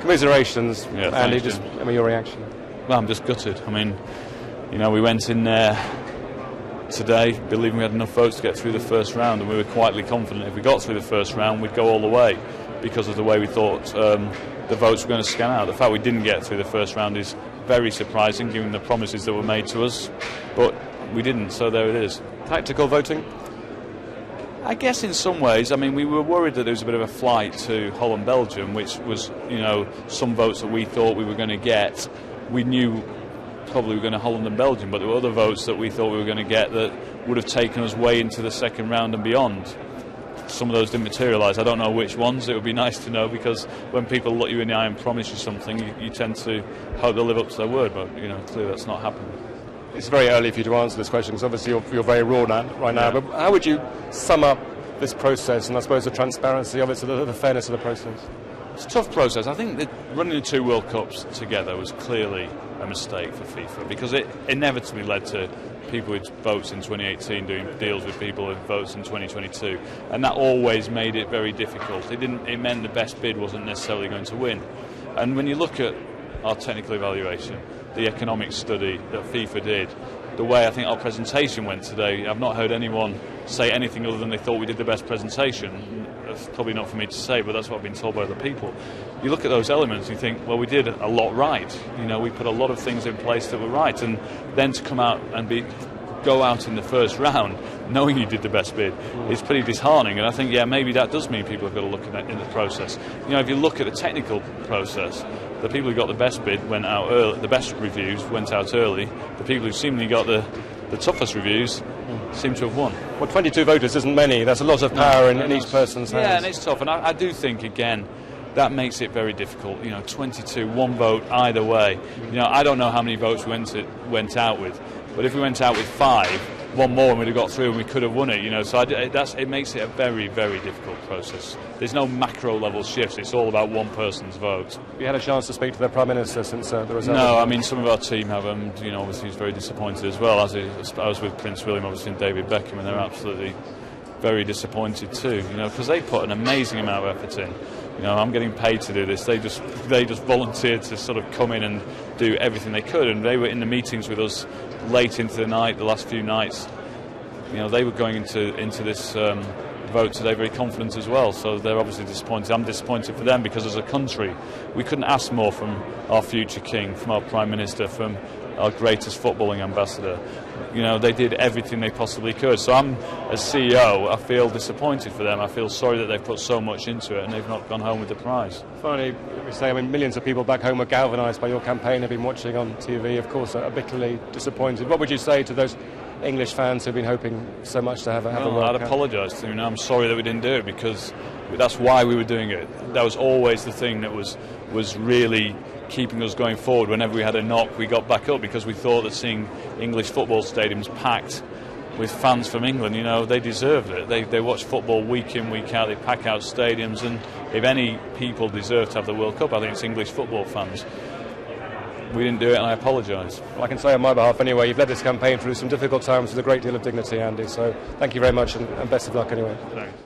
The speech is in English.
Commiserations, Yeah, Andy. thanks, Your reaction. Well, I'm just gutted. I mean, we went in there today believing we had enough votes to get through the first round, and we were quietly confident if we got through the first round we'd go all the way because of the way we thought the votes were going to scan out. The fact we didn't get through the first round is very surprising given the promises that were made to us, but we didn't, so there it is. Tactical voting? I guess in some ways, I mean, we were worried that there was a bit of a flight to Holland-Belgium, which was, some votes that we thought we were going to get. We knew probably we were going to Holland and Belgium, but there were other votes that we thought we were going to get that would have taken us way into the second round and beyond. Some of those didn't materialise. I don't know which ones. It would be nice to know, because when people look you in the eye and promise you something, you tend to hope they'll live up to their word, but clearly that's not happening. It's very early for you to answer this question because obviously you're very raw right now, but how would you sum up this process and I suppose the transparency of it, so the fairness of the process? It's a tough process. I think that running the two World Cups together was clearly a mistake for FIFA because it inevitably led to people with votes in 2018 doing deals with people with votes in 2022, and that always made it very difficult. It meant the best bid wasn't necessarily going to win. And when you look at our technical evaluation, the economic study that FIFA did, the way I think our presentation went today, I've not heard anyone say anything other than they thought we did the best presentation. That's probably not for me to say, but that's what I've been told by other people. You look at those elements and you think, well, we did a lot right. We put a lot of things in place that were right, and then to come out and go out in the first round knowing you did the best bid is pretty disheartening. And I think, maybe that does mean people have got to look at that in the process. If you look at the technical process, the people who got the best bid went out early, the best reviews went out early. The people who seemingly got the toughest reviews seem to have won. Well, 22 voters isn't many. That's a lot of power in each person's hands. Yeah, and it's tough. And I do think, again, that makes it very difficult. 22, one vote either way. I don't know how many votes we went out with, but if we went out with 5, one more and we'd have got through and we could have won it. So it makes it a very, very difficult process. There's no macro level shifts. It's all about one person's vote. You had a chance to speak to the Prime Minister since the result? No, I mean, some of our team have, and obviously he's very disappointed as well. I was with Prince William, obviously, and David Beckham, and they're absolutely very disappointed too. Because they put an amazing amount of effort in. I'm getting paid to do this. They just volunteered to sort of come in and do everything they could, and they were in the meetings with us late into the night, the last few nights. They were going into this vote today very confident as well, so they're obviously disappointed. I'm disappointed for them because as a country we couldn't ask more from our future king, from our Prime Minister, from our greatest footballing ambassador. They did everything they possibly could. So I'm, as CEO, I feel disappointed for them. I feel sorry that they've put so much into it and they've not gone home with the prize. Finally, we say, millions of people back home were galvanised by your campaign, have been watching on TV, of course, are bitterly disappointed. What would you say to those English fans who've been hoping so much to have a World Cup? I'd apologise to them. I'm sorry that we didn't do it because that's why we were doing it. That was always the thing that was really keeping us going forward. Whenever we had a knock, we got back up because we thought that seeing English football stadiums packed with fans from England, they deserved it. They watch football week in, week out. They pack out stadiums, and if any people deserve to have the World Cup, I think it's English football fans. We didn't do it, and I apologise. Well, I can say on my behalf anyway, you've led this campaign through some difficult times with a great deal of dignity, Andy, so thank you very much and best of luck anyway. Thanks.